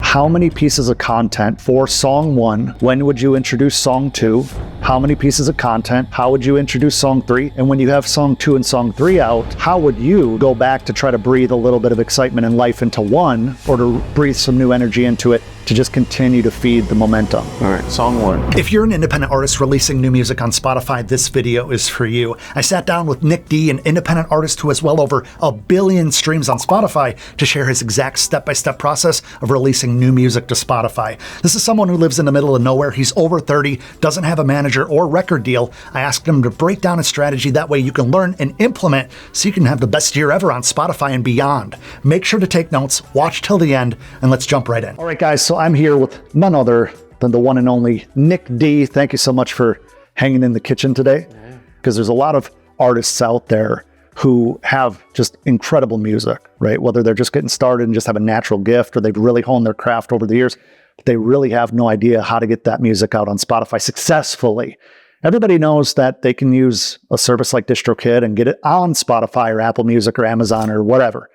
how many pieces of content for song 1? When would you introduce song 2? How many pieces of content? How would you introduce song 3? And when you have song 2 and song 3 out, how would you go back to try to breathe a little bit of excitement and life into 1, or to breathe some new energy into it to just continue to feed the momentum? All right, song 1. If you're an independent artist releasing new music on Spotify, this video is for you. I sat down with Nic D, an independent artist who has well over 1 billion streams on Spotify, to share his exact step-by-step process of releasing new music to Spotify. This is someone who lives in the middle of nowhere. He's over 30, doesn't have a manager or record deal. I asked him to break down his strategy. That way you can learn and implement so you can have the best year ever on Spotify and beyond. Make sure to take notes, watch till the end, and let's jump right in. All right, guys, so I'm here with none other than the one and only Nic D. Thank you so much for hanging in the kitchen today, because there's a lot of artists out there who have just incredible music, right? Whether they're just getting started and just have a natural gift, or they've really honed their craft over the years, they really have no idea how to get that music out on Spotify successfully. Everybody knows that they can use a service like DistroKid and get it on Spotify or Apple Music or Amazon or whatever,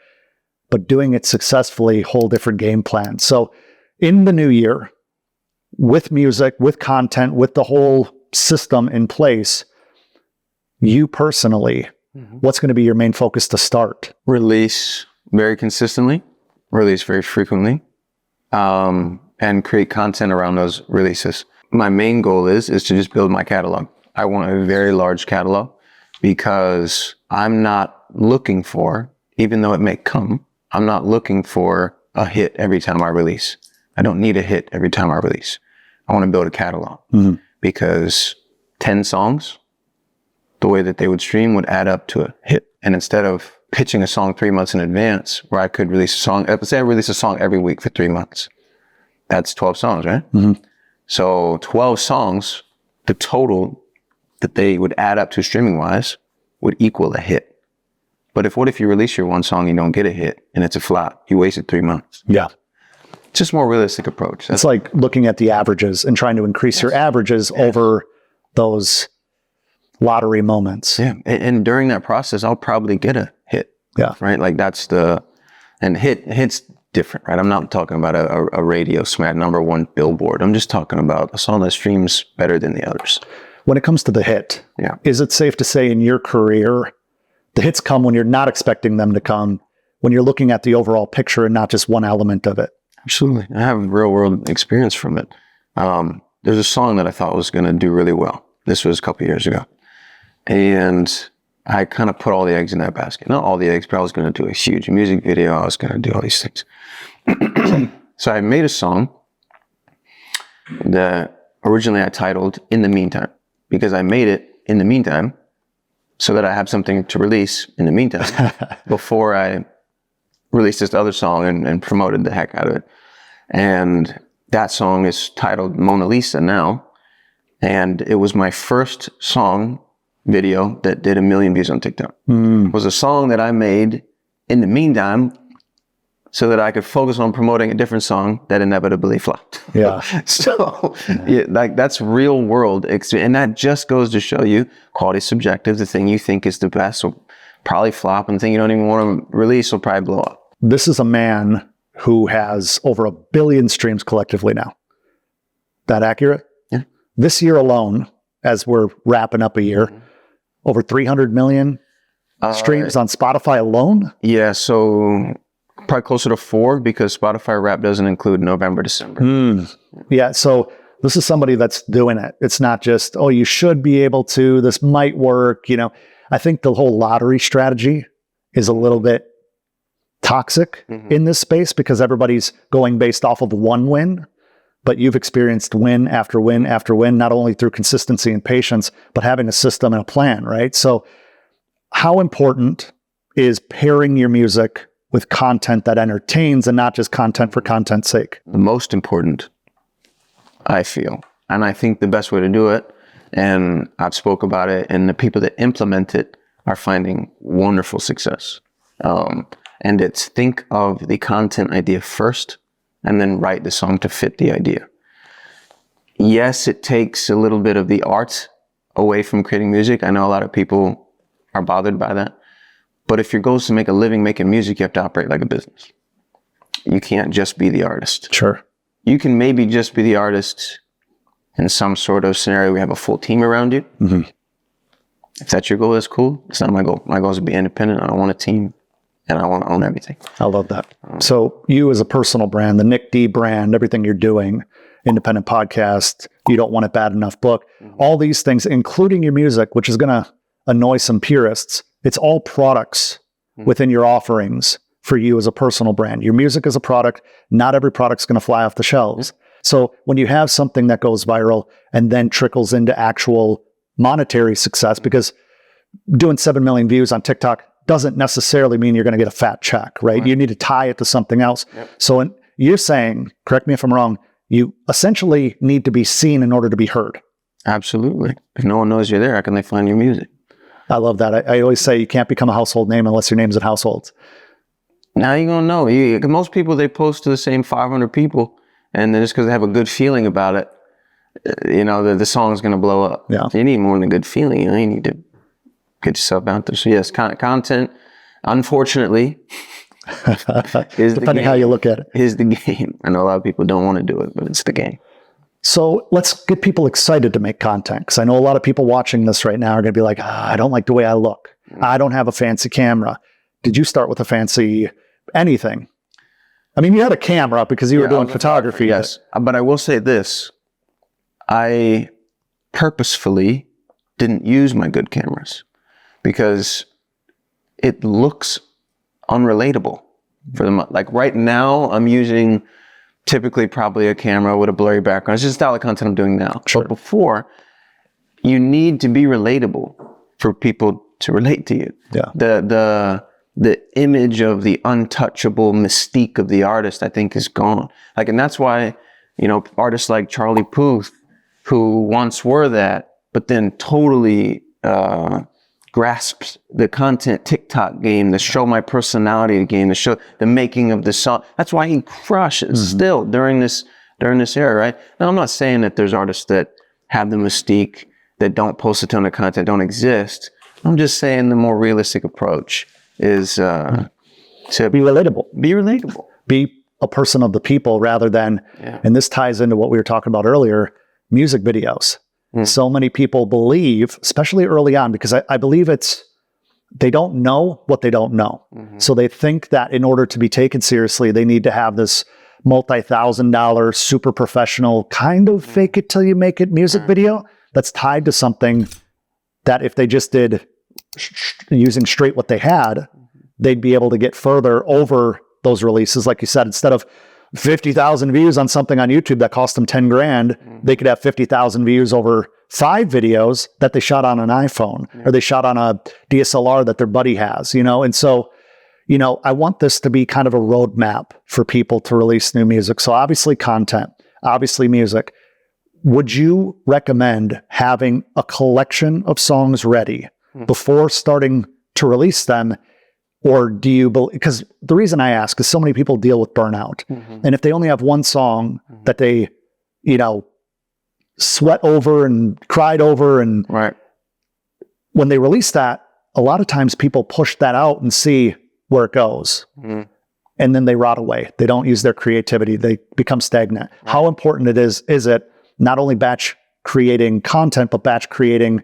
but doing it successfully, whole different game plan. So in the new year, with music, with content, with the whole system in place, you personally, what's going to be your main focus to start? Release very consistently, release very frequently, and create content around those releases. My main goal is to just build my catalog. I want a very large catalog, because I'm not looking for, even though it may come, I'm not looking for a hit every time I release. I don't need a hit every time I release. I want to build a catalog, because 10 songs, the way that they would stream would add up to a hit. And instead of pitching a song 3 months in advance, where I could release a song, let's say I release a song every week for 3 months. That's 12 songs, right? So 12 songs, the total that they would add up to streaming wise would equal a hit. But what if you release your one song, you don't get a hit, and it's a flop? You wasted 3 months. Yeah. Just a more realistic approach. It's like looking at the averages and trying to increase your averages over those lottery moments. Yeah. And during that process, I'll probably get a hit. Yeah. Right. Like and hit's different, right? I'm not talking about a radio smash #1 Billboard. I'm just talking about a song that streams better than the others. When it comes to the hit, is it safe to say in your career, the hits come when you're not expecting them to come, when you're looking at the overall picture and not just one element of it? Absolutely. I have real world experience from it. There's a song that I thought was going to do really well. This was a couple years ago. And I kind of put all the eggs in that basket. Not all the eggs, but I was going to do a huge music video. I was going to do all these things. So I made a song that originally I titled In the Meantime, because I made it in the meantime so that I have something to release in the meantime before I released this other song and promoted the heck out of it. And that song is titled Mona Lisa now. And it was my first song video that did 1 million views on TikTok. It was a song that I made in the meantime so that I could focus on promoting a different song that inevitably flopped. Yeah. So like that's real world experience. And that just goes to show you quality is subjective. The thing you think is the best will probably flop, and the thing you don't even want to release will probably blow up. This is a man who has over 1 billion streams collectively now. That accurate? Yeah. This year alone, as we're wrapping up a year, over 300 million streams on Spotify alone? Yeah, so probably closer to 4, because Spotify Wrap doesn't include November, December. Yeah, so this is somebody that's doing it. It's not just, oh, you should be able to, this might work. You know, I think the whole lottery strategy is a little bit toxic in this space, because everybody's going based off of one win, but you've experienced win after win after win, not only through consistency and patience, but having a system and a plan, right? So how important is pairing your music with content that entertains and not just content for content's sake? The most important, I feel, and I think the best way to do it, and I've spoke about it, and the people that implement it are finding wonderful success. And it's think of the content idea first, and then write the song to fit the idea. Yes, it takes a little bit of the art away from creating music. I know a lot of people are bothered by that. But if your goal is to make a living making music, you have to operate like a business. you can't just be the artist. Sure. You can maybe just be the artist in some sort of scenario. We have a full team around you. Mm-hmm. If that's your goal, that's cool. It's not my goal. My goal is to be independent. I don't want a team, and I want to own everything. I love that. So you as a personal brand, the Nic D brand, everything you're doing, independent podcast, You Don't Want It Bad Enough book, all these things, including your music, which is going to annoy some purists. It's all products within your offerings for you as a personal brand. Your music is a product. Not every product's going to fly off the shelves. So when you have something that goes viral and then trickles into actual monetary success, because doing 7 million views on TikTok doesn't necessarily mean you're going to get a fat check, right? You need to tie it to something else. So you're saying, correct me if I'm wrong, you essentially need to be seen in order to be heard. Absolutely. If no one knows you're there, how can they find your music? I love that. I always say you can't become a household name unless your name's in households. Now you're going to know. Most people, they post to the same 500 people, and then just because they have a good feeling about it, the song's going to blow up. Yeah. You need more than a good feeling. You need to get yourself out there. So yes, content, unfortunately, is depending how you look at it. Is the game. I know a lot of people don't want to do it, but it's the game. So let's get people excited to make content, because I know a lot of people watching this right now are going to be like, I don't like the way I look. I don't have a fancy camera. Did you start with a fancy anything? I mean, you had a camera because you were doing photography. Yes, but I will say this. I purposefully didn't use my good cameras because it looks unrelatable for them. Like right now, I'm using typically probably a camera with a blurry background. It's just the style of content I'm doing now. Sure. But before, you need to be relatable for people to relate to you. Yeah. The image of the untouchable mystique of the artist, I think, is gone. And that's why, artists like Charlie Puth, who once were that, but then totally grasps the content TikTok game, the show my personality game, the making of the song. That's why he crushes still during this era, right? Now, I'm not saying that there's artists that have the mystique, that don't post a ton of content, don't exist. I'm just saying the more realistic approach is to be relatable. Be relatable. Be a person of the people rather than, and this ties into what we were talking about earlier, music videos. So many people believe, especially early on, because I believe they don't know what they don't know. So they think that in order to be taken seriously, they need to have this multi-$1,000 super professional kind of fake it till you make it music video that's tied to something that if they just did using straight what they had, they'd be able to get further over those releases. Like you said, instead of 50,000 views on something on YouTube that cost them 10 grand, they could have 50,000 views over 5 videos that they shot on an iPhone or they shot on a DSLR that their buddy has, And so, I want this to be kind of a roadmap for people to release new music. So obviously content, obviously music. Would you recommend having a collection of songs ready before starting to release them? Or do you believe, because the reason I ask is so many people deal with burnout. And if they only have one song that they, sweat over and cried over, and when they release that, a lot of times people push that out and see where it goes. And then they rot away. They don't use their creativity. They become stagnant. How important is it not only batch creating content, but batch creating,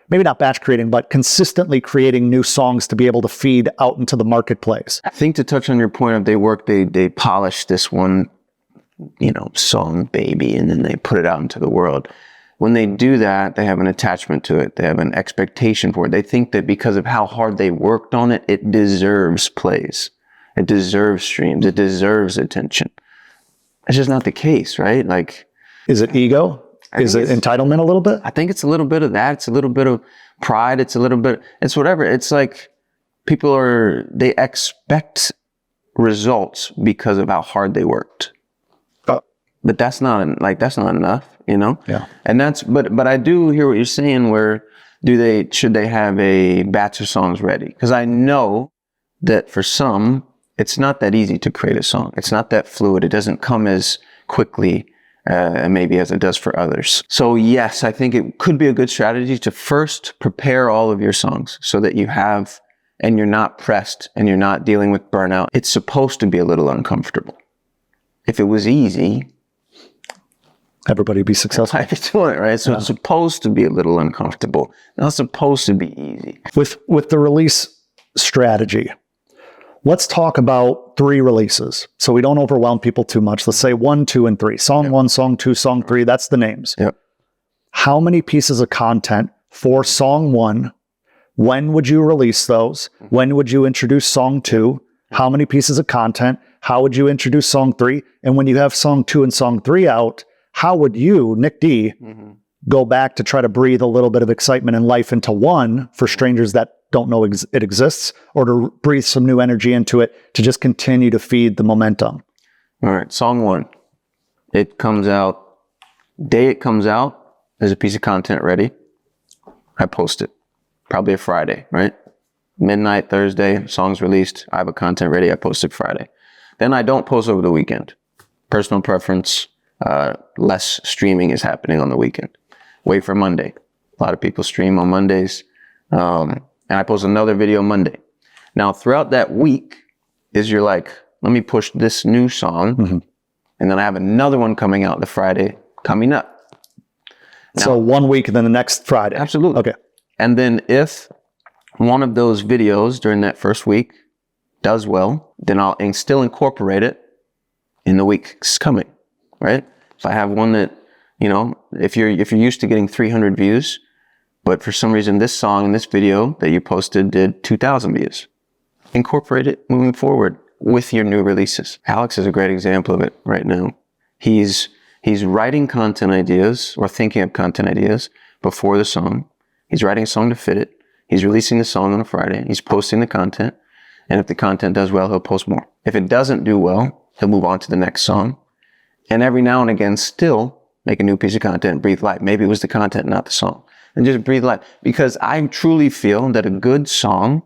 maybe not batch creating, but consistently creating new songs to be able to feed out into the marketplace? I think to touch on your point of they polish this one, song baby, and then they put it out into the world. When they do that, they have an attachment to it. They have an expectation for it. They think that because of how hard they worked on it, it deserves plays. It deserves streams. It deserves attention. It's just not the case, right? Is it ego? Is it entitlement a little bit? I think it's a little bit of that. It's a little bit of pride. It's whatever. It's like they expect results because of how hard they worked. But that's not enough, Yeah. And but I do hear what you're saying, where should they have a batch of songs ready? Because I know that for some, it's not that easy to create a song. It's not that fluid. It doesn't come as quickly maybe as it does for others. So yes, I think it could be a good strategy to first prepare all of your songs so that you have, and you're not pressed and you're not dealing with burnout. It's supposed to be a little uncomfortable. if it was easy, everybody be successful. I'd be doing it, right? So it's supposed to be a little uncomfortable. Not supposed to be easy. With the release strategy, let's talk about 3 releases so we don't overwhelm people too much. Let's say 1, 2, and 3. Song 1, song 2, song 3. That's the names. Yep. How many pieces of content for song 1? When would you release those? When would you introduce song 2? How many pieces of content? How would you introduce song 3? And when you have song 2 and song 3 out, how would you, Nic D, go back to try to breathe a little bit of excitement and life into 1 for strangers that don't know it exists, or to breathe some new energy into it to just continue to feed the momentum? All right, song 1. It comes out, day it comes out, there's a piece of content ready. I post it. Probably a Friday, right? Midnight Thursday, song's released. I have a content ready. I post it Friday. Then I don't post over the weekend. Personal preference, less streaming is happening on the weekend. Wait for Monday. A lot of people stream on Mondays. And I post another video Monday. Now, throughout that week is you're like, let me push this new song. And then I have another one coming out the Friday coming up. Now, so 1 week and then the next Friday. Absolutely. Okay. And then if one of those videos during that first week does well, then I'll still incorporate it in the weeks coming, right? If I have one that, you know, if you're used to getting 300 views, but for some reason this song and this video that you posted did 2,000 views, incorporate it moving forward with your new releases. Alex is a great example of it right now. He's writing content ideas or thinking of content ideas before the song. He's writing a song to fit it. He's releasing the song on a Friday. He's posting the content. And if the content does well, he'll post more. If it doesn't do well, he'll move on to the next song. And every now and again, still make a new piece of content and breathe life. Maybe it was the content, not the song. And just breathe life. Because I truly feel that a good song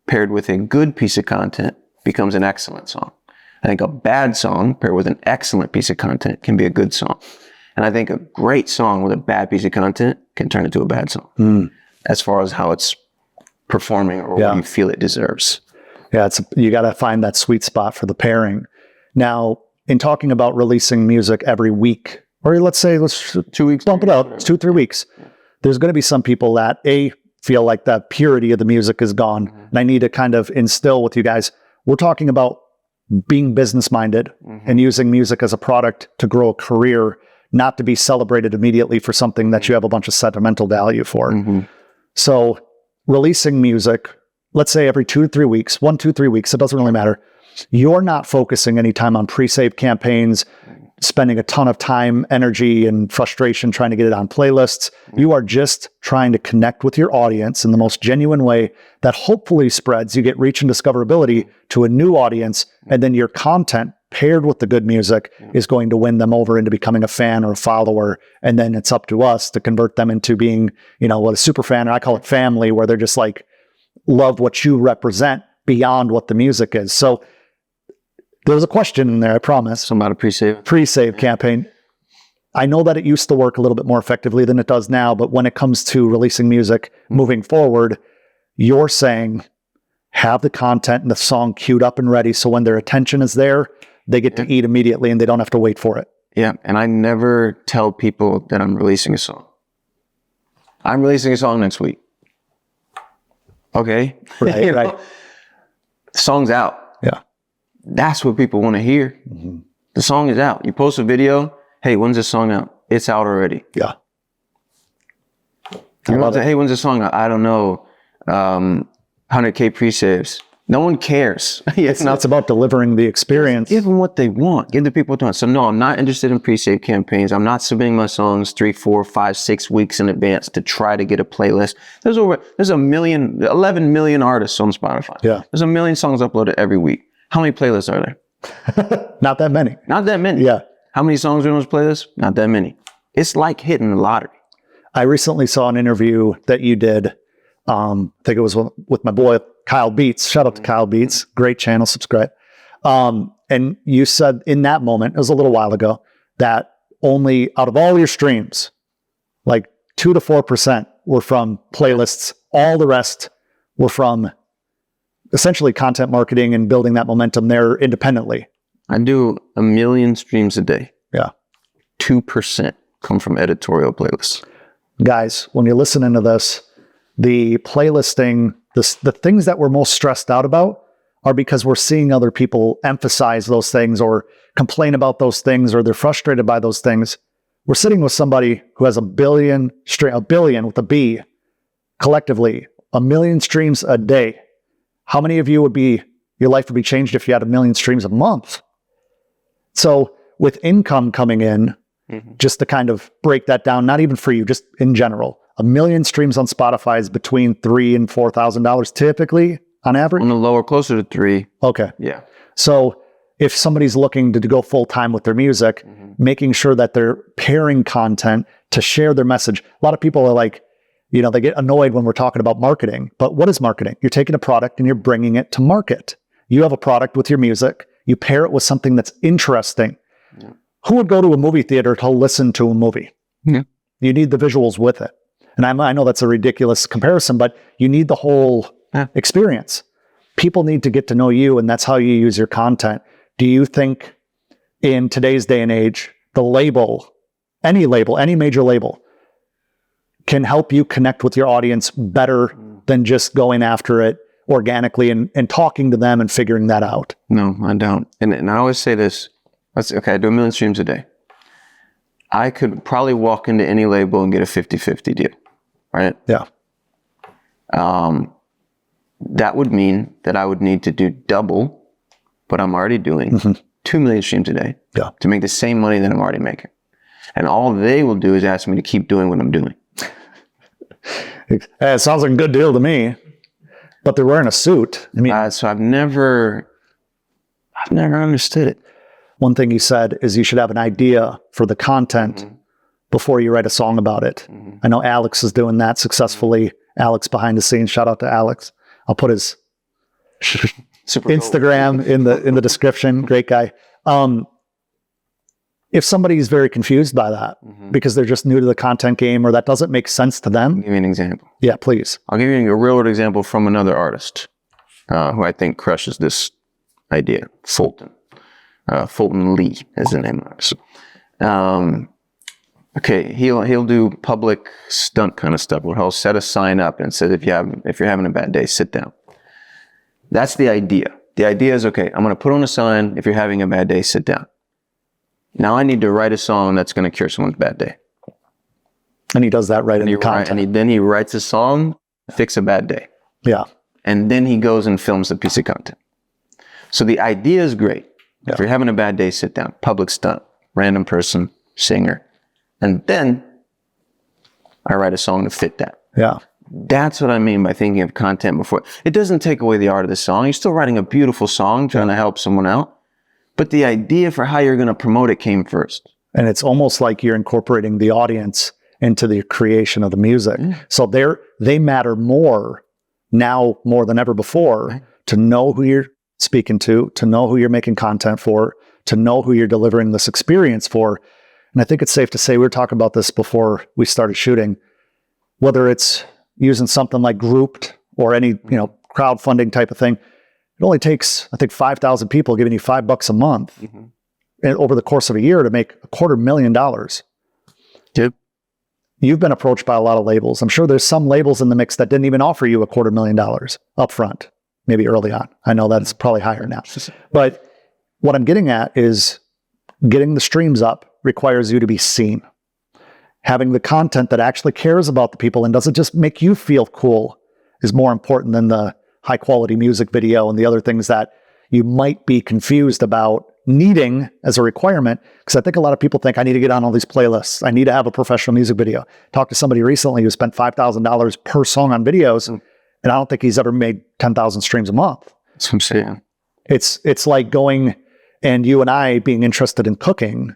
paired with a good piece of content becomes an excellent song. I think a bad song paired with an excellent piece of content can be a good song. And I think a great song with a bad piece of content can turn into a bad song. As far as how it's performing or what you feel it deserves. Yeah, you got to find that sweet spot for the pairing. Now, in talking about releasing music every week, or let's 2 weeks, bump it out, 2, 3 weeks, there's going to be some people that feel like the purity of the music is gone. And I need to kind of instill with you guys, we're talking about being business-minded and using music as a product to grow a career, not to be celebrated immediately for something that you have a bunch of sentimental value for. So releasing music, let's say every 2 to 3 weeks, 1, 2, 3 weeks, it doesn't really matter. You're not focusing any time on pre-save campaigns, spending a ton of time, energy, and frustration trying to get it on playlists. You are just trying to connect with your audience in the most genuine way that hopefully spreads. You get reach and discoverability to a new audience, and then your content paired with the good music is going to win them over into becoming a fan or a follower. And then it's up to us to convert them into being, a super fan, or I call it family, where they're just like, love what you represent beyond what the music is. So there's a question in there, I promise. Something about a pre-save. Pre-save campaign. I know that it used to work a little bit more effectively than it does now, but when it comes to releasing music moving forward, you're saying have the content and the song queued up and ready, so when their attention is there, they get to eat immediately and they don't have to wait for it. Yeah, and I never tell people that I'm releasing a song. I'm releasing a song next week. Okay? Right, right. The song's out. Yeah. That's what people want to hear. The song is out. You post a video, hey, when's this song out? It's out already. Yeah. Hey, when's the song out? I don't know. 100K pre-saves. No one cares. It's about delivering the experience. Give them what they want. Give the people what they want. So no, I'm not interested in pre-save campaigns. I'm not submitting my songs 3, 4, 5, 6 weeks in advance to try to get a playlist. There's 11 million artists on Spotify. Yeah. There's 1 million songs uploaded every week. How many playlists are there? Not that many. Not that many. Yeah. How many songs are in those playlists? Not that many. It's like hitting the lottery. I recently saw an interview that you did. I think it was with my boy, Kyle Beats. Shout out to Kyle Beats. Great channel. Subscribe. And you said in that moment, it was a little while ago, that only out of all your streams, like 2 to 4% were from playlists. All the rest were from essentially content marketing and building that momentum there independently. I do 1 million streams a day. Yeah. 2% come from editorial playlists. Guys, when you're listening to this, the playlisting, the things that we're most stressed out about are because we're seeing other people emphasize those things or complain about those things, or they're frustrated by those things. We're sitting with somebody who has a billion with a B, collectively, 1 million streams a day. How many of you your life would be changed if you had 1 million streams a month? So with income coming in, just to kind of break that down, not even for you, just in general, 1 million streams on Spotify is between $3,000 and $4,000 typically on average. On the lower, closer to 3. Okay. Yeah. So if somebody's looking to go full time with their music, making sure that they're pairing content to share their message. A lot of people are like, they get annoyed when we're talking about marketing, but what is marketing? You're taking a product and you're bringing it to market. You have a product with your music. You pair it with something that's interesting. Yeah. Who would go to a movie theater to listen to a movie? Yeah. You need the visuals with it. And I know that's a ridiculous comparison, but you need the whole experience. People need to get to know you, and that's how you use your content. Do you think in today's day and age, the label, any major label, can help you connect with your audience better than just going after it organically and talking to them and figuring that out? No, I don't. And I always say this. Okay, I do 1 million streams a day. I could probably walk into any label and get a 50-50 deal, right? Yeah. That would mean that I would need to do double what I'm already doing, 2 million streams a day, to make the same money that I'm already making. And all they will do is ask me to keep doing what I'm doing. It sounds like a good deal to me, but they're wearing a suit. I mean, so I've never understood it. One thing you said is you should have an idea for the content before you write a song about it. I know Alex is doing that successfully. Alex behind the scenes. Shout out to Alex. I'll put his Instagram in the description. Great guy. If somebody's very confused by that because they're just new to the content game, or that doesn't make sense to them. I'll give you an example. Yeah, please. I'll give you a real world example from another artist who I think crushes this idea. Fulton Lee is the name of it. Okay, he'll do public stunt kind of stuff where he'll set a sign up and says, if you're having a bad day, sit down. That's the idea. The idea is, okay, I'm going to put on a sign, if you're having a bad day, sit down. Now I need to write a song that's going to cure someone's bad day. And he does that right in the content. And then he writes a song, fix a bad day. Yeah. And then he goes and films a piece of content. So the idea is great. Yeah. If you're having a bad day, sit down. Public stunt, random person, singer. And then I write a song to fit that. Yeah. That's what I mean by thinking of content before. It doesn't take away the art of the song. You're still writing a beautiful song, trying to help someone out. But the idea for how you're going to promote it came first. And it's almost like you're incorporating the audience into the creation of the music. So they matter more now more than ever before to know who you're speaking to know who you're making content for, to know who you're delivering this experience for. And I think it's safe to say, we were talking about this before we started shooting, whether it's using something like Grouped or any, crowdfunding type of thing, it only takes, I think, 5,000 people giving you $5 a month over the course of a year to make $250,000. Yep. You've been approached by a lot of labels. I'm sure there's some labels in the mix that didn't even offer you $250,000 up front, maybe early on. I know that's probably higher now. But what I'm getting at is getting the streams up requires you to be seen. Having the content that actually cares about the people and doesn't just make you feel cool is more important than the high quality music video and the other things that you might be confused about needing as a requirement. Because I think a lot of people think I need to get on all these playlists. I need to have a professional music video. Talked to somebody recently who spent $5,000 per song on videos, and I don't think he's ever made 10,000 streams a month. That's what I'm saying. It's like going and you and I being interested in cooking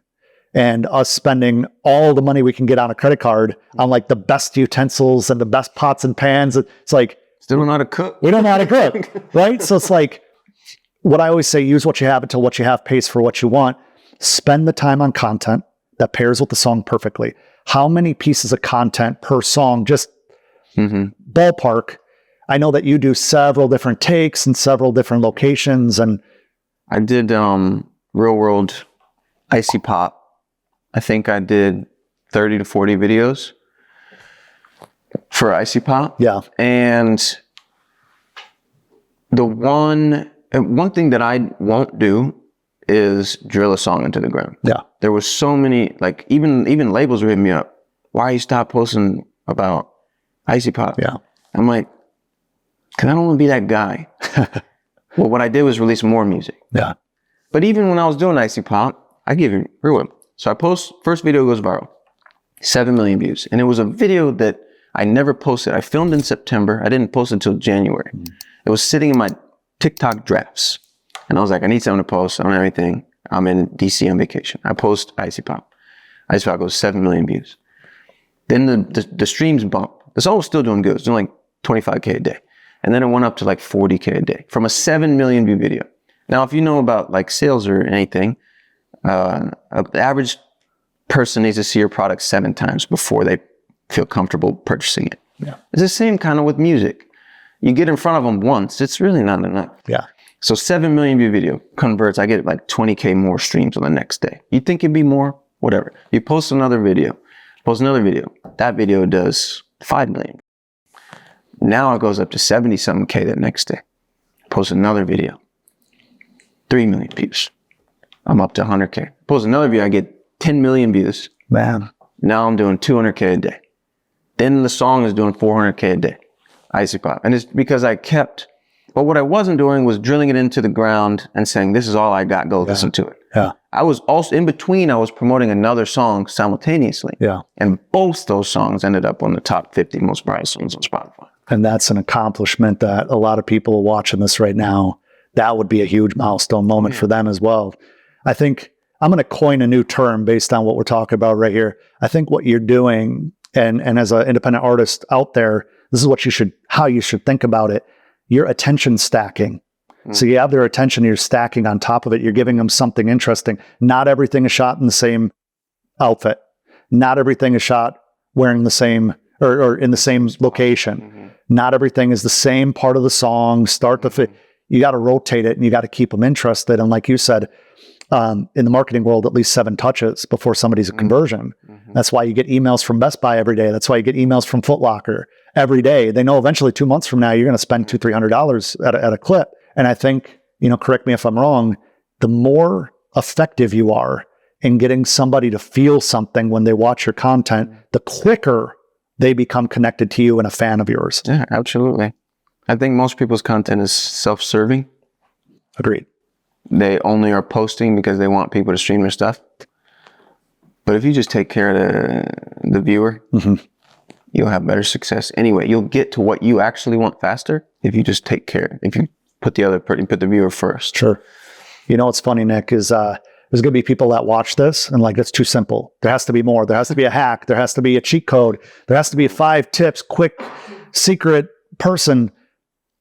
and us spending all the money we can get on a credit card on like the best utensils and the best pots and pans. It's like, still don't know how to cook. We don't know how to cook, right? So it's like what I always say, use what you have until what you have pays for what you want. Spend the time on content that pairs with the song perfectly. How many pieces of content per song, just ballpark? I know that you do several different takes and several different locations. And I did real world icy pop. I think I did 30 to 40 videos for icy pop. Yeah. And the one thing that I won't do is drill a song into the ground. Yeah. There was so many, like even labels were hitting me up. Why you stop posting about icy pop? Yeah. I'm like, cause I don't want to be that guy. Well, what I did was release more music. Yeah. But even when I was doing icy pop, I give you real. So I post, first video goes viral, 7 million views. And it was a video that I never posted. I filmed in September. I didn't post it until January. It was sitting in my TikTok drafts. And I was like, I need something to post. I don't have anything. I'm in DC on vacation. I post icy pop. Icy pop goes 7 million views. Then the streams bump. The song was still doing good. It was doing like 25K a day. And then it went up to like 40K a day from a 7 million view video. Now, if you know about like sales or anything, the average person needs to see your product 7 times before they feel comfortable purchasing it. Yeah. It's the same kind of with music. You get in front of them once, it's really not enough. Yeah. So 7 million view video converts, I get like 20K more streams on the next day. You think it'd be more? Whatever. You post another video, that video does 5 million. Now it goes up to 70 something K that next day. Post another video, 3 million views. I'm up to 100K. Post another video, I get 10 million views. Man. Now I'm doing 200K a day. Then the song is doing 400K a day. Icy pop. And it's because I kept, but what I wasn't doing was drilling it into the ground and saying, this is all I got, go listen to it. Yeah. I was also, in between, I was promoting another song simultaneously. Yeah. And both those songs ended up on the top 50 most browsed songs on Spotify. And that's an accomplishment that a lot of people are watching this right now. That would be a huge milestone moment for them as well. I think I'm going to coin a new term based on what we're talking about right here. I think what you're doing, and as an independent artist out there, this is what how you should think about it. You're attention stacking. So you have their attention, you're stacking on top of it. You're giving them something interesting. Not everything is shot in the same outfit. Not everything is shot wearing the same or in the same location. Not everything is the same part of the song, start to fit. You got to rotate it and you got to keep them interested. And like you said, in the marketing world, at least 7 touches before somebody's a conversion. That's why you get emails from Best Buy every day. That's why you get emails from Foot Locker every day. They know eventually 2 months from now, you're going to spend $200-$300 at a clip. And I think, correct me if I'm wrong, the more effective you are in getting somebody to feel something when they watch your content, the quicker they become connected to you and a fan of yours. Yeah, absolutely. I think most people's content is self-serving. Agreed. They only are posting because they want people to stream their stuff. But if you just take care of the viewer, you'll have better success. Anyway, you'll get to what you actually want faster if you just take care. If you put the viewer first. Sure. What's funny, Nick, is there's going to be people that watch this and like, it's too simple. There has to be more. There has to be a hack. There has to be a cheat code. There has to be 5 tips, quick, secret person.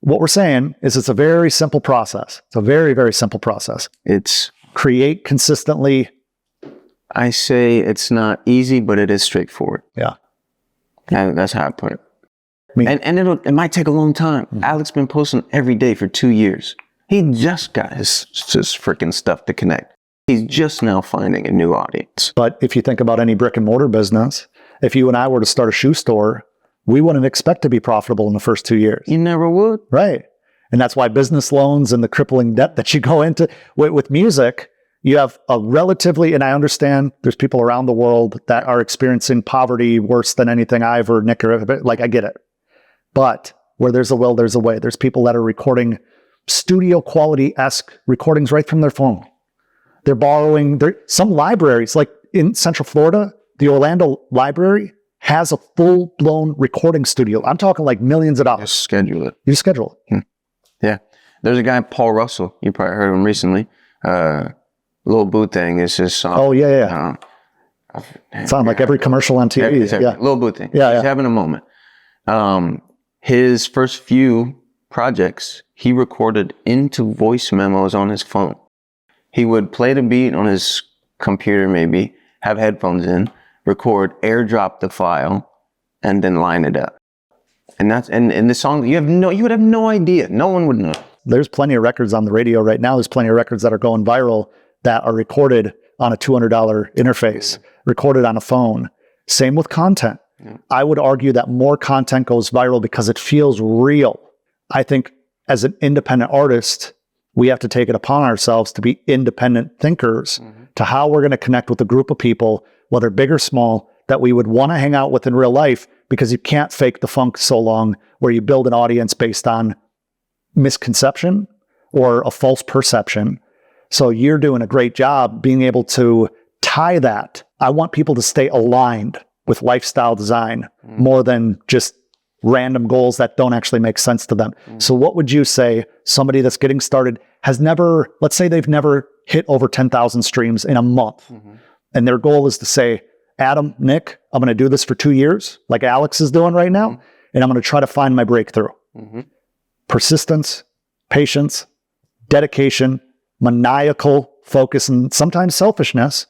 What we're saying is it's a very simple process. It's a very, very simple process. It's create consistently. I say it's not easy, but it is straightforward. Yeah. And that's how I put it. And it might take a long time. Alex been posting every day for 2 years. He just got his freaking stuff to connect. He's just now finding a new audience. But if you think about any brick and mortar business, if you and I were to start a shoe store, we wouldn't expect to be profitable in the first 2 years. You never would. Right. And that's why business loans and the crippling debt that you go into with music, you have a relatively, and I understand there's people around the world that are experiencing poverty worse than anything I've or Nick or like, I get it. But where there's a will, there's a way. There's people that are recording studio quality-esque recordings right from their phone. They're borrowing some libraries, like in Central Florida, the Orlando Library has a full-blown recording studio. I'm talking like millions of dollars. Just schedule it. You schedule it. Yeah. There's a guy, Paul Russell. You probably heard of him recently. Lil Boo Thing is his song. Oh, yeah. It's on like every commercial on TV. Yeah. Lil Boo Thing. Yeah, He's having a moment. His first few projects, he recorded into voice memos on his phone. He would play the beat on his computer, maybe, have headphones in, record, airdrop the file, and then line it up. And that's and the song you would have no idea. No one would know. There's plenty of records on the radio right now. There's plenty of records that are going viral that are recorded on a $200 interface, recorded on a phone. Same with content. I would argue that more content goes viral because it feels real. I think as an independent artist, we have to take it upon ourselves to be independent thinkers to how we're going to connect with a group of people, whether big or small, that we would want to hang out with in real life, because you can't fake the funk so long where you build an audience based on misconception or a false perception. So you're doing a great job being able to tie that. I want people to stay aligned with lifestyle design more than just random goals that don't actually make sense to them. So what would you say somebody that's getting started has never, let's say they've never hit over 10,000 streams in a month, and their goal is to say, Adam, Nick, I'm going to do this for 2 years, like Alex is doing right now, and I'm going to try to find my breakthrough. Persistence, patience, dedication, maniacal focus, and sometimes selfishness.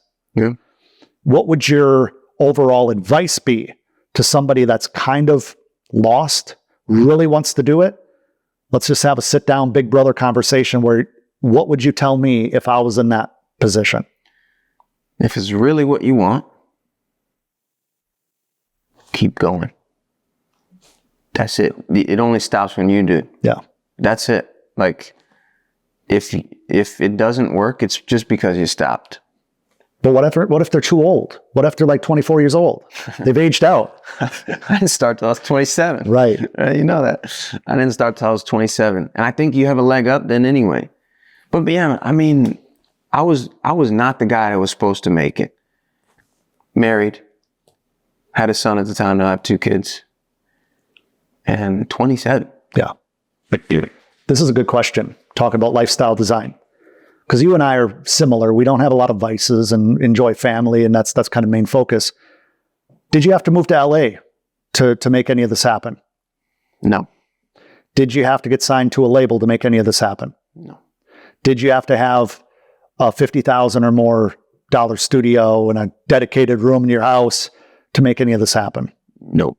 What would your overall advice be to somebody that's kind of lost, really wants to do it? Let's just have a sit down big brother conversation where, what would you tell me if I was in that position? If it's really what you want, keep going. That's it. It only stops when you do. Yeah. That's it. Like, if it doesn't work, it's just because you stopped. But what if they're too old? What if they're like 24 years old? They've aged out. I didn't start till I was 27. Right. You know that. I didn't start till I was 27. And I think you have a leg up then anyway. But yeah, I mean, I was not the guy that was supposed to make it. Married. Had a son at the time. Now I have 2 kids. And 27. Yeah. But dude. This is a good question. Talk about lifestyle design. Because you and I are similar. We don't have a lot of vices and enjoy family, and that's kind of main focus. Did you have to move to LA to make any of this happen? No. Did you have to get signed to a label to make any of this happen? No. Did you have to have a $50,000 or more studio and a dedicated room in your house to make any of this happen? Nope.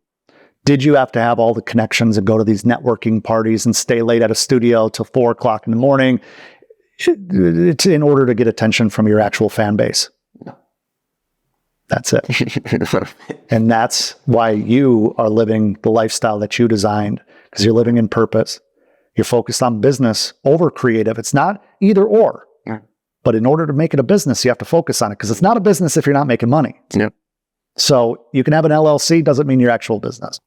Did you have to have all the connections and go to these networking parties and stay late at a studio till 4 o'clock in the morning in order to get attention from your actual fan base? No. That's it. And that's why you are living the lifestyle that you designed, because you're living in purpose. You're focused on business over creative. It's not either or. But in order to make it a business, you have to focus on it, because it's not a business if you're not making money. Yep. So you can have an LLC, doesn't mean your actual business.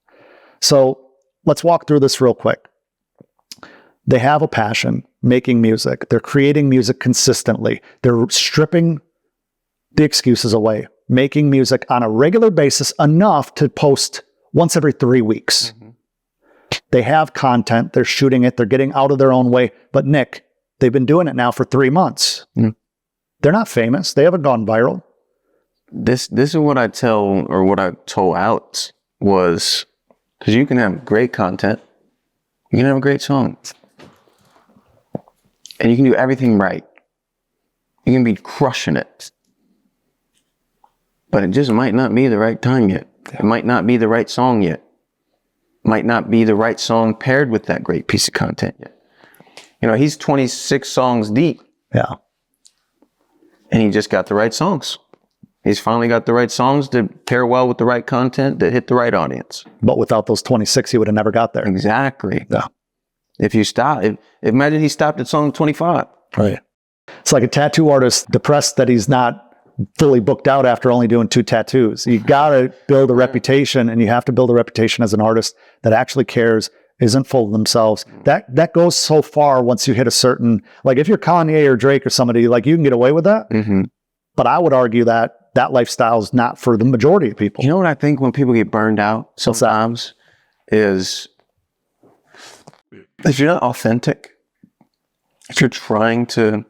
So let's walk through this real quick. They have a passion, making music. They're creating music consistently. They're stripping the excuses away, making music on a regular basis, enough to post once every 3 weeks. They have content. They're shooting it. They're getting out of their own way. But Nick, they've been doing it now for 3 months. They're not famous. They haven't gone viral. This is what I told Alex was, because you can have great content, you can have a great song, and you can do everything right. You can be crushing it, but it just might not be the right time yet. It might not be the right song yet. Might not be the right song paired with that great piece of content yet. You know, he's 26 songs deep. Yeah. And he just got the right songs. He's finally got the right songs that pair well with the right content that hit the right audience. But without those 26, he would have never got there. Exactly. Yeah. If you stop, imagine he stopped at song 25. Right. It's like a tattoo artist depressed that he's not fully booked out after only doing 2 tattoos. You got to build a reputation, and you have to build a reputation as an artist that actually cares, isn't full of themselves. That goes so far once you hit a certain, like if you're Kanye or Drake or somebody, like you can get away with that. But I would argue that that lifestyle is not for the majority of people. You know what I think when people get burned out sometimes is if you're not authentic, if you're trying to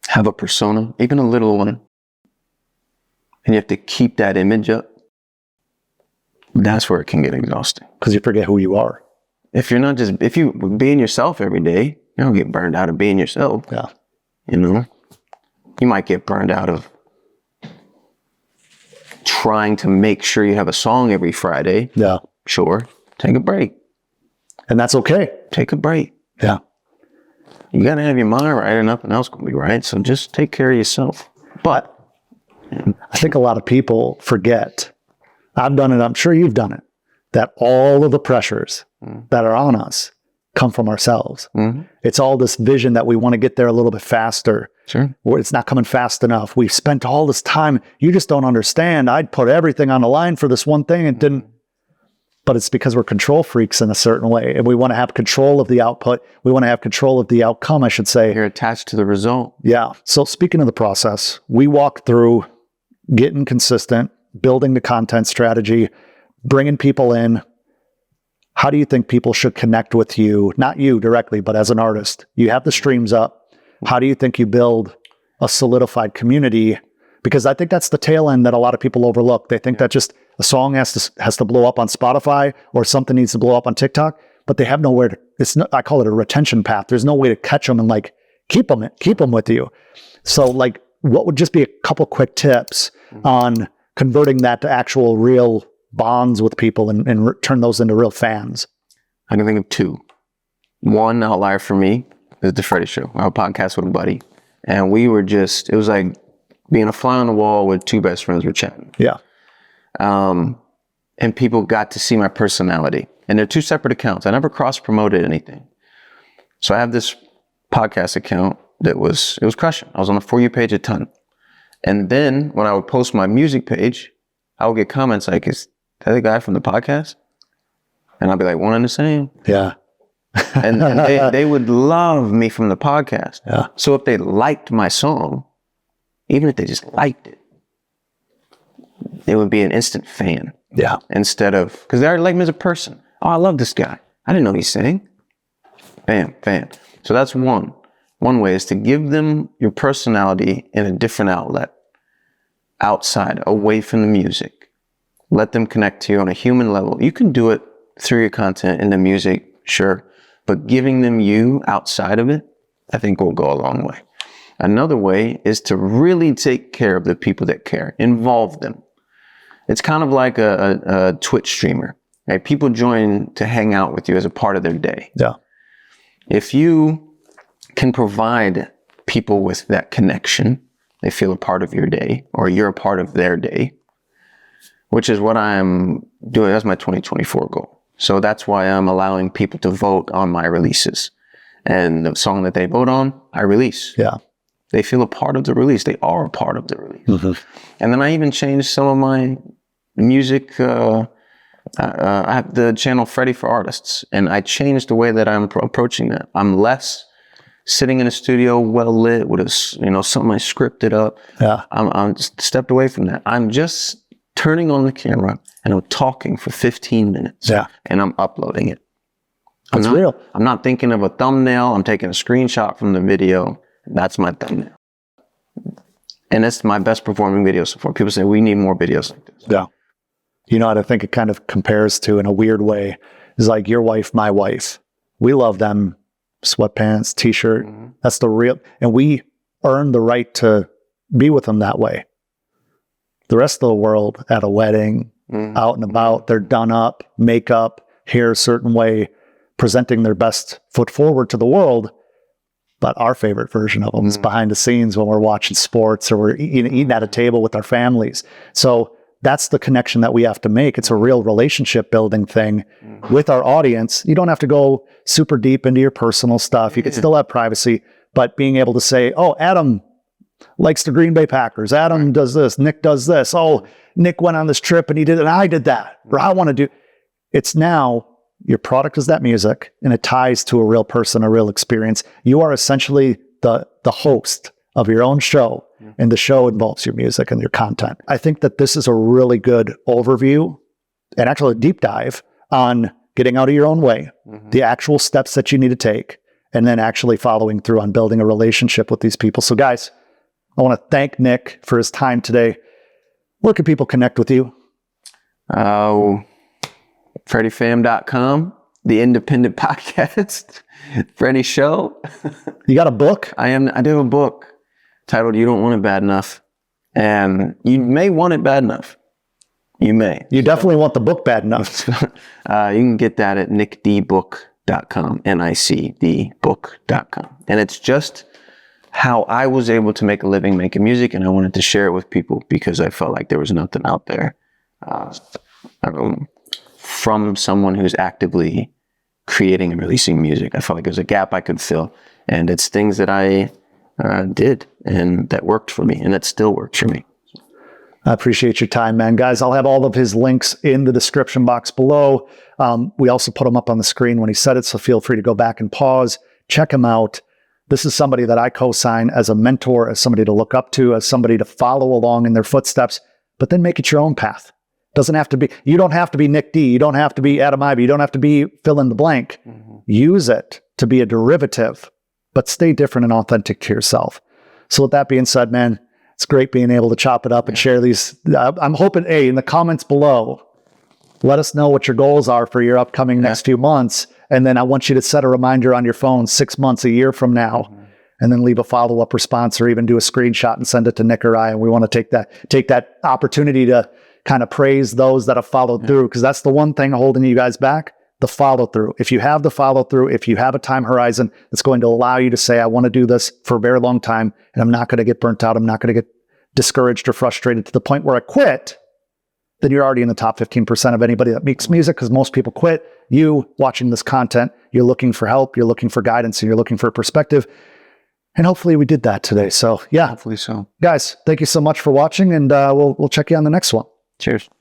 have a persona, even a little one, and you have to keep that image up, that's where it can get exhausting. Because you forget who you are. If you being yourself every day, you don't get burned out of being yourself. Yeah. You know, you might get burned out of trying to make sure you have a song every Friday. Yeah. Sure. Take a break. And that's okay. Take a break. Yeah. You got to have your mind right and nothing else can be right. So just take care of yourself. But I think a lot of people forget, I've done it, I'm sure you've done it, that all of the pressures that are on us come from ourselves. It's all this vision that we want to get there a little bit faster. Sure. Or it's not coming fast enough. We've spent all this time. You just don't understand. I'd put everything on the line for this one thing and didn't. But it's because we're control freaks in a certain way. And we want to have control of the output. We want to have control of the outcome, I should say. You're attached to the result. Yeah. So speaking of the process, we walk through getting consistent, building the content strategy, bringing people in. How do you think people should connect with you? Not you directly, but as an artist. You have the streams up. How do you think you build a solidified community? Because I think that's the tail end that a lot of people overlook. They think that just a song has to blow up on Spotify or something needs to blow up on TikTok, but they have nowhere to, I call it a retention path. There's no way to catch them and like keep them with you. So like, what would just be a couple quick tips on converting that to actual real bonds with people and turn those into real fans? I can think of two. One outlier for me is The Freddie Show. I have a podcast with a buddy. And we were just, it was like being a fly on the wall with two best friends were chatting. Yeah. And people got to see my personality. And they're two separate accounts. I never cross-promoted anything. So I have this podcast account it was crushing. I was on the For You page a ton. And then when I would post my music page, I would get comments like, is that the guy from the podcast? And I'd be like, one and the same. Yeah. and they would love me from the podcast. Yeah. So if they liked my song, even if they just liked it, it would be an instant fan. Yeah. Instead of, because they already like me as a person. Oh, I love this guy. I didn't know he sang. Bam, fan. So that's one. One way is to give them your personality in a different outlet, outside, away from the music. Let them connect to you on a human level. You can do it through your content in the music, sure, but giving them you outside of it, I think will go a long way. Another way is to really take care of the people that care, involve them. It's kind of like a Twitch streamer, right? People join to hang out with you as a part of their day. Yeah. If you can provide people with that connection, they feel a part of your day, or you're a part of their day, which is what I'm doing. That's my 2024 goal. So that's why I'm allowing people to vote on my releases. And the song that they vote on, I release. Yeah. They feel a part of the release. They are a part of the release. Mm-hmm. And then I even changed some of my music. I have the channel Freddie for Artists, and I changed the way that I'm approaching that. I'm less sitting in a studio well lit with something I scripted up. Yeah. I'm just stepped away from that. I'm just turning on the camera and I'm talking for 15 minutes. Yeah. And I'm uploading it. That's real. I'm not thinking of a thumbnail. I'm taking a screenshot from the video. That's my thumbnail. And it's my best performing video so far. People say, we need more videos like this. Yeah. You know what I think it kind of compares to in a weird way is like your wife, my wife. We love them. Sweatpants, t-shirt. Mm-hmm. That's the real, and we earn the right to be with them that way. The rest of the world at a wedding, out and about, they're done up, makeup, hair a certain way, presenting their best foot forward to the world. But our favorite version of them is behind the scenes when we're watching sports or we're eating at a table with our families. So that's the connection that we have to make. It's a real relationship building thing with our audience. You don't have to go super deep into your personal stuff. You can still have privacy, but being able to say, oh, Adam likes the Green Bay Packers. Adam does this. Nick does this. Oh, Nick went on this trip and he did it and I did that. Or I want to do. It's now your product is that music and it ties to a real person, a real experience. You are essentially the host of your own show, and the show involves your music and your content. I think that this is a really good overview and actually a deep dive on getting out of your own way, the actual steps that you need to take, and then actually following through on building a relationship with these people. So guys, I want to thank Nick for his time today. Where can people connect with you? FreddieFam.com, the independent podcast, Freddie Show. You got a book? I do have a book titled You Don't Want It Bad Enough. And you may want it bad enough. You may. You definitely want the book bad enough. You can get that at nicdbook.com, nicdbook.com. And it's just how I was able to make a living making music, and I wanted to share it with people because I felt like there was nothing out there from someone who's actively creating and releasing music. I felt like there was a gap I could fill, and it's things that I did and that worked for me, and that still works for me. I appreciate your time, man. Guys, I'll have all of his links in the description box below. We also put them up on the screen when he said it, so feel free to go back and pause, check him out. This is somebody that I co-sign as a mentor, as somebody to look up to, as somebody to follow along in their footsteps, but then make it your own path. Doesn't have to be, you don't have to be Nic D, you don't have to be Adam Ivy, you don't have to be fill in the blank. Use it to be a derivative, but stay different and authentic to yourself. So with that being said, man, it's great being able to chop it up and share these. I'm hoping, in the comments below, let us know what your goals are for your upcoming next few months. And then I want you to set a reminder on your phone 6 months, a year from now, and then leave a follow-up response or even do a screenshot and send it to Nic or I. And we want to take that opportunity to kind of praise those that have followed through, because that's the one thing holding you guys back, the follow-through. If you have the follow-through, if you have a time horizon, it's going to allow you to say, I want to do this for a very long time, and I'm not going to get burnt out. I'm not going to get discouraged or frustrated to the point where I quit. Then you're already in the top 15% of anybody that makes music, because most people quit. You watching this content, you're looking for help, you're looking for guidance, and you're looking for perspective. And hopefully we did that today. So yeah, Hopefully so. Guys, thank you so much for watching, and we'll check you on the next one. Cheers.